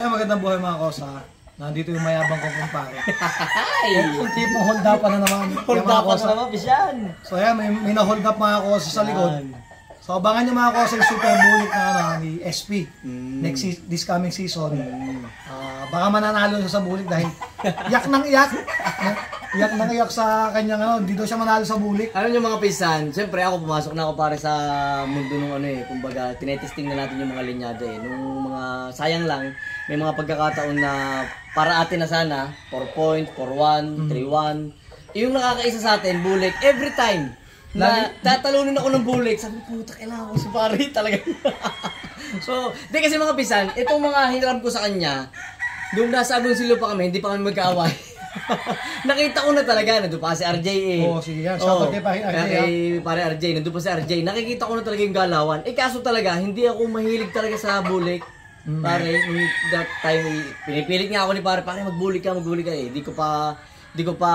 Ay, magandang buhay mga kosa. Nandito yung mayabang kong kumpare. Ay! Yung tipong hold up na naman. Hold up na naman, Bisyan! So yan, may na-hold up mga kosa sa likod. So abangan nyo mga kosa yung super bullet na ni SP. This coming season. Baka mananalo siya sa bulik dahil iyak ng iyak. Iyak ng iyak sa kanyang hindi daw siya manalo sa bulik. Alam niyo mga pisan, siyempre ako pumasok na ako pare sa mundo nung kumbaga tinetesting na natin yung mga linyado nung mga sayang lang, may mga pagkakataon na para atin na sana, 4 point, 4-1, 3-1. Yung nakakaisa sa atin, bulik, every time na tatalunin ako ng bulik, sabi ko, puta, kailangan ko si pare talaga. So, di kasi mga pisan, itong mga hiram ko sa kanya, doon nasa Agoncillo pa kami, hindi pa kami magkaaway. Nakita ko na talaga, nandun pa si RJ Oo, sige yan. Shoutout kay pare RJ. Kay pare RJ, nandun pa si RJ. Nakikita ko na talaga yung galawan. Kaso talaga, hindi ako mahilig talaga sa bulik. Pare, that time, pinipilit nga ako ni pare magbulik ka. Di ko pa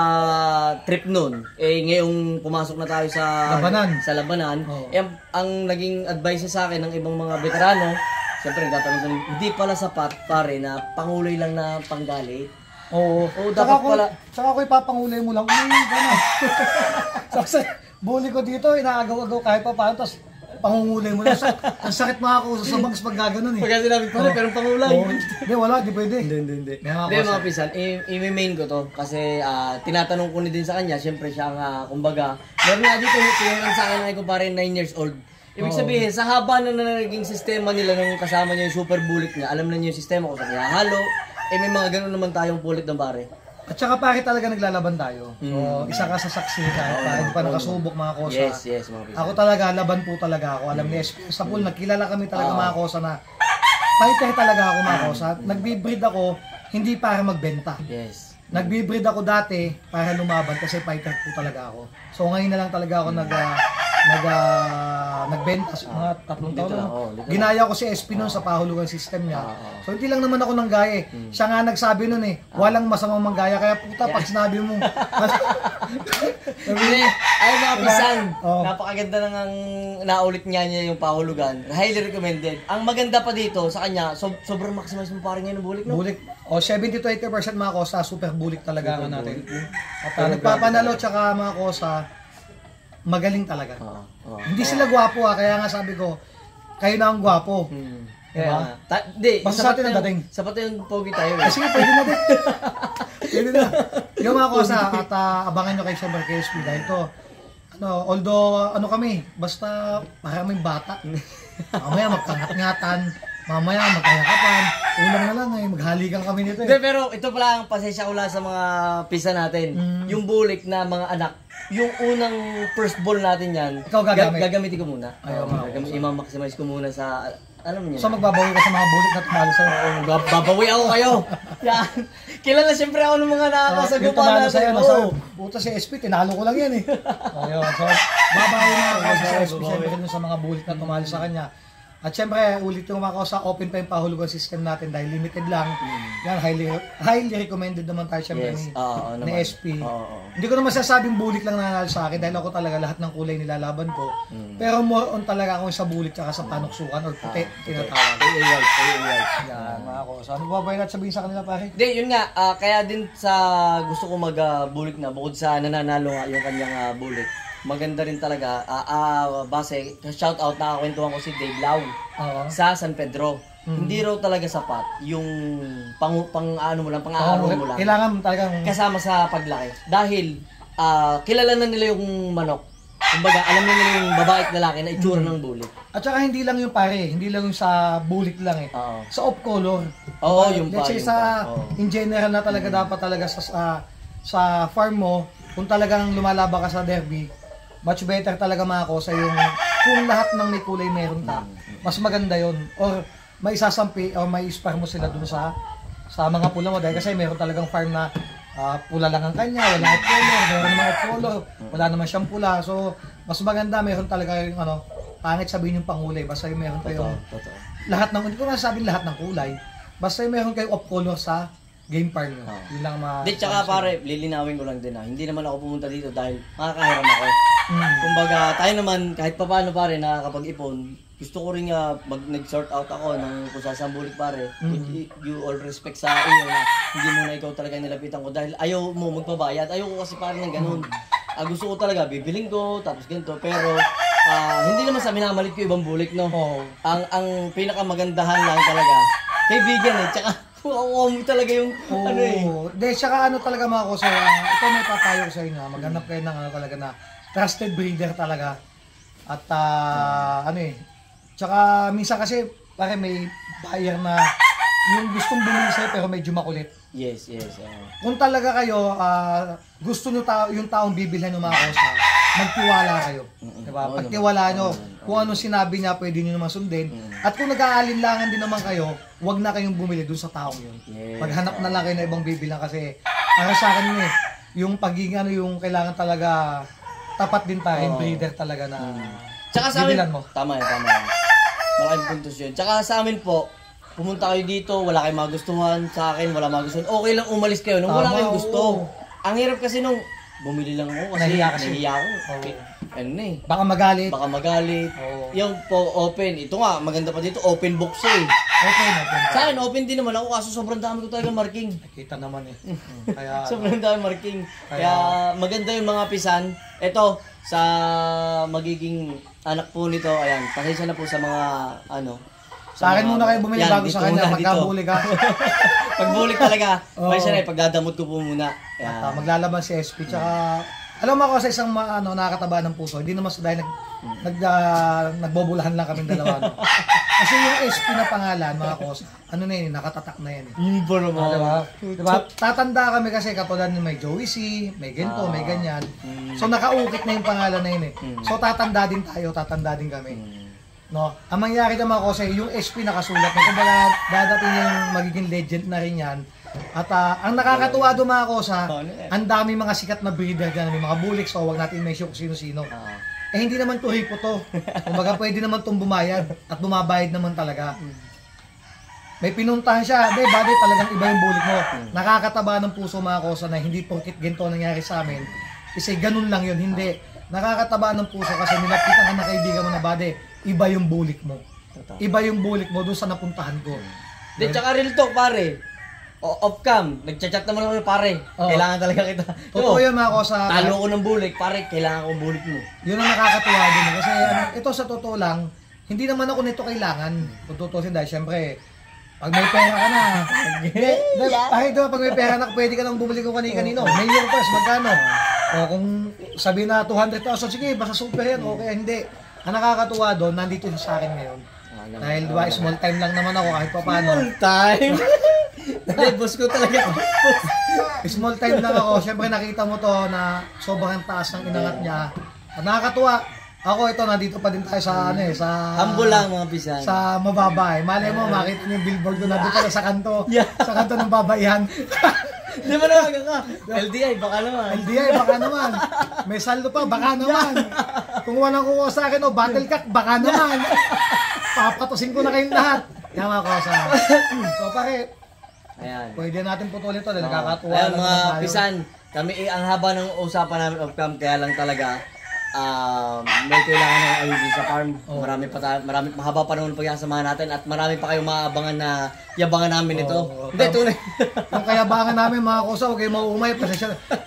trip nun. Ngayong pumasok na tayo sa labanan. Ang naging advice sa akin ng ibang mga veterano, siyempre nagtatanong ko, hindi pala sapat pare na pangulay lang na panggalit. Oo. Dapat pala. Tsaka ako ipapangulay mo lang. Gano'n. Kasi bully ko dito, inaagaw-agaw kahit pa paano. Tapos pangungulay mo lang. Ang sakit mga ako sa bangs pag gano'n Pagka sinabi ko pero pangulay. Hindi, wala. Di pwede. Hindi. Mga pisan, i-main ko to. Kasi tinatanong ko din sa kanya. Siyempre siya ang kumbaga. Meron nga dito, tinanong sa akin ay ko pare 9 years old. Ibig sabihin, sa haba na naging sistema nila nung kasama niya yung super bullet niya, alam na niya yung sistema kung saan niya halo. May mga ganun naman tayong pulit ng pare. At saka pare talaga naglalaban tayo. So, isa ka sa saksi kahit hindi pa nakasubok mga kosa. Yes, mga pisan. Ako talaga, laban po talaga ako. Alam ni SP, sa pool, nagkilala kami talaga mga kosa na fighter talaga ako mga kosa. Nagbibreed ako, hindi para magbenta. Yes. Nagbibreed ako dati para lumaban kasi fighter po talaga ako. So ngayon na lang talaga ako nagbenta mga 3 taon na. Ginaya ko si SP noon sa pahulugan system niya. So hindi lang naman ako nanggaya. Siya nga nagsabi noon walang masamang manggaya kaya puta pag sinabi mo. Ay mga pisan, napakaganda nang naulit niya yung pahulugan. Highly recommended. Ang maganda pa dito sa kanya, sobrang maximize mo parang ngayon ng bulik, no? Bulik. 70 to 80% mga kosa, super bulik talaga ang natin. At nagpapanalo tsaka mga kosa, magaling talaga. Hindi sila gwapo kaya nga sabi ko, kayo na ang gwapo. Diba? Basta sa atin ang dating. Sapat yung pogi tayo. Kasi pwede na din. Pwede na. Yung mga kosa, at abangan nyo kay Siyempre KSP dahil to, although kami, basta maraming bata. Mamaya magkangat-ngatan, mamaya magkayakapan, ulang na lang maghalikan kami nito. Hindi, pero ito pala ang pasensya ko lang sa mga pisa natin. Yung bulik na mga anak, yung unang first ball natin yan, ikaw gagamitin ko muna. I-maximize ko muna sa, alam niyo. So magbabawi ka sa mga bulik na tumalo sa'yo? Babawi ako kayo. Yan. Kilala siyempre ako ng mga nakakasagupa natin. Puta si SP, tinalo ko lang yan Ayun, so babawi na ako sa SP siyempre sa mga bulik na tumalo sa kanya. At syempre, ulit yung mga sa open pa yung pahulugan system natin dahil limited lang. Yan, highly recommended naman tayo syempre ni SP. Hindi ko naman sasabing bulik lang nanalo sa akin dahil ako talaga lahat ng kulay nilalaban ko. Pero more on talaga ako sa bulik tsaka sa panuksukan or puti, tinatawag. Yan, mga kosa. Ano ba ba sabihin sa kanila pare? Hindi, yun nga. Kaya din sa gusto ko mag-bulik na, bukod sa nananalo nga yung kanyang bulik. Maganda rin talaga, base, shout out na kwentuhan ko si Dave Lau sa San Pedro. Hindi raw talaga sapat yung pang-aaraw mo lang. Kailangan talagang kasama sa paglaki. Dahil kilala na nila yung manok. Kumbaga, alam na nila yung babae at lalaki na itsura ng bulik. At saka hindi lang yung pare, hindi lang yung sa bulik lang sa off color. Yung let's say in general na talaga dapat talaga sa farm mo, kung talagang lumalaba ka sa derby, much better talaga mga kosa yung kung lahat ng may kulay meron ka. Mas maganda yon. Or may isasampi o may ispar mo sila dun sa mga pula mo. Dahil kasi meron talagang farm na pula lang ang kanya, wala off color, meron naman off color, wala naman siyang pula. So, mas maganda meron talaga yung pangit sabihin yung pangulay. Basta yung meron kayong lahat ng, hindi ko masasabing lahat ng kulay. Basta yung meron kayong off color sa game farm nyo. Yun lang tsaka pare, lilinawin ko lang din hindi naman ako pumunta dito dahil makakahiram ako. Kumbaga, tayo naman, kahit pa paano pare, nakakapag-ipon, gusto ko rin nag-sort out ako ng kung saan bulik pare. With you all respect sa iyo na hindi mo na ikaw talaga nilapitan ko dahil ayaw mo magpabayad. Ayaw ko kasi pare ng ganun. Gusto ko talaga bibiling ko tapos ganito pero hindi naman sa minamalit ko ibang bulik no. Ang pinakamagandahan lang talaga kaibigan tsaka mo talaga yung ano eh. De, tsaka ano talaga mga kosa, ito may papayo ko sa inyo, maghanap kayo ng ano talaga na trusted breeder talaga. At tsaka minsan kasi pare may buyer na yung gustong bumili sa'yo pero medyo makulit. Yes. Kung talaga kayo, gusto nyo yung taong bibilhan ng mga kosa, magtiwala kayo. Diba? Pagtiwala nyo, kung anong sinabi niya, pwede nyo naman sundin. At kung nag-aalinlangan din naman kayo, huwag na kayong bumili dun sa taong yun. Maghanap na lang kayo na ibang bibilang kasi para sa akin yung pagiging yung kailangan talaga tapat din tayo, breeder talaga na tsaka sa amin, bibilan mo. Tama. Malaking puntos yun. Tsaka sa amin po, pumunta kayo dito, wala kayong magustuhan sa akin, wala magustuhan. Okay lang umalis kayo nung wala kayong gusto. Ang hirap kasi nung bumili lang ako kasi nahiya ako. Baka magalit. Yung po open. Ito nga, maganda pa dito, open box Open. Sa akin, open din naman ako kaso sobrang dami ko talaga marking. Nakita naman Kaya, sobrang dami marking. Kaya maganda yung mga pisan. Ito, sa magiging anak po nito, ayan, pasensya na po sa mga sa akin muna kayo bumili bago sa kanya, magkabuli ka. Pagbulik talaga, may siya pagdadamot ko po muna. At maglalaban si SP, tsaka alam mo ako sa isang nakakataba ng puso, hindi naman dahil nagbobulahan lang kami dalawa. Kasi yung SP na pangalan, mga kos, nakatatak na yan. Yung ba naman? Diba? Tatanda kami kasi katulad ni may Joey C, may ganito, may ganyan. So nakaukit na yung pangalan na yun So tatanda din tayo, tatanda din kami. No, ang mangyari naman ko kasi yung SP nakasulat na kumbaga dadating yung magiging legend na rin yan. At ang nakakatuwa doon mga kosa, ang dami mga sikat na breeder dyan, may mga bulik, so wag natin mention kung sino-sino. Hindi naman to hipo to. Kumbaga pwede naman itong bumayad at bumabayad naman talaga. May pinuntahan siya, bade talagang iba yung bulik mo. Nakakataba ng puso mga kosa na hindi porkit ganito nangyari sa amin. Kasi ganun lang yun, hindi. Nakakataba ng puso kasi nilapitan ka na kaibigan mo na bade, iba yung bulik mo. Iba yung bulik mo doon sa napuntahan ko. Tsaka real talk pare. Off-cam, nagchat-chat naman ako pare. Kailangan talaga kita. Totoo yun mga kosa. Talo ko ng bulik, pare. Kailangan ko bulik mo. Yun ang nakakatuwa din. Kasi ito sa totoo lang, hindi naman ako nito kailangan. Kung tutusin dahil syempre, pag may pera ka na, pag may pera na, pwede ka nang bumili kung kanino. Million plus, magkano? O kung sabihin na 200,000, sige, basta super yan, okay, hindi. Ang nakakatuwa doon, nandito siya sa akin ngayon. Dahil diba, small time lang naman ako kahit pa paano. Small time? Hindi, boss ko talaga. Small time lang ako. Siyempre nakita mo to na sobrang taas ng inangat niya. At nakakatuwa. Ako ito, nandito pa din tayo sa sa humble lang mga pisan. Sa mababa Malay mo, makita niyo yung billboard ko nandito pala sa kanto. Sa kanto ng babayan. Di ba naman ka? LDI, baka naman. LDI, baka naman. May saldo pa, baka naman. Kung walang kukuha sa akin, battle cut, baka naman. Papatusin ko na kayong lahat. Tama ko sa. So, pare, pwede natin putulin to. Nakakatuwa lang mga tayo. Pisan, kami ang haba ng usapan namin off-cam, kaya lang talaga may kailangan ng ayusin sa farm. Marami mahaba pa naman pagsasamahan natin at marami pa kayong maabangan na yabangan namin ito. Hindi, tunay. Yung kayabangan namin mga kusa, huwag kayo mauumay.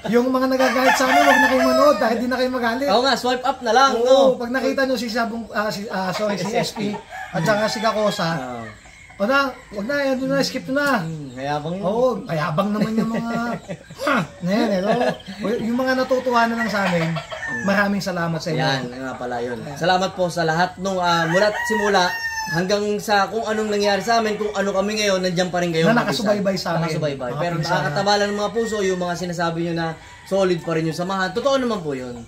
Yung mga nagagalit sa amin, huwag na kayo manood dahil di na kayo magalit. Oo nga, swipe up na lang. Oo, pag nakita nyo si SP at saka si Kakosa, wag na, yan na, skip na. Mayabang yun. Oo, mayabang naman yung mga, yung mga natutuwa na lang sa amin, maraming salamat sa inyo. Yan, nga pala yun. Salamat po sa lahat nung mula't simula hanggang sa kung anong nangyari sa amin, kung ano kami ngayon, nandiyan pa rin kayo. Na nakasubaybay sa amin. Nakasubaybay. Pero nakakataba lang ng mga puso, yung mga sinasabi nyo na solid pa rin yung samahan. Totoo naman po yun.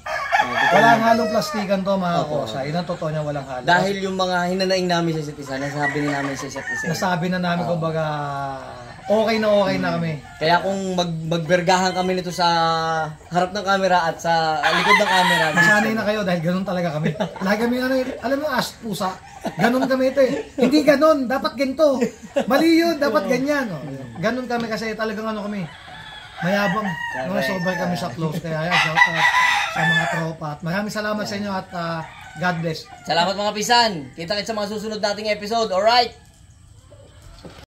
Walang halong plastikan to mga kosa. Yun ang totoo niya, walang halo. Dahil yung mga hinanaing namin sa isa't isa, nasabi na namin sa isa't isa. Nasabi na namin kumbaga okay na kami. Kaya kung magbergahan kami nito sa harap ng camera at sa likod ng camera. Masanay na kayo dahil ganun talaga kami. Lagi kami alam mo, pusa. Ganun kami ito eh. Hindi ganun, dapat ganito. Mali yun, dapat ganyan. Ganun kami kasi talagang kami. Mayabang. Sobrang kami sa close. Kaya shout out sa mga tropa. At maraming salamat sa inyo at God bless. Salamat mga pisan. Kita-kits sa mga susunod nating episode. Alright?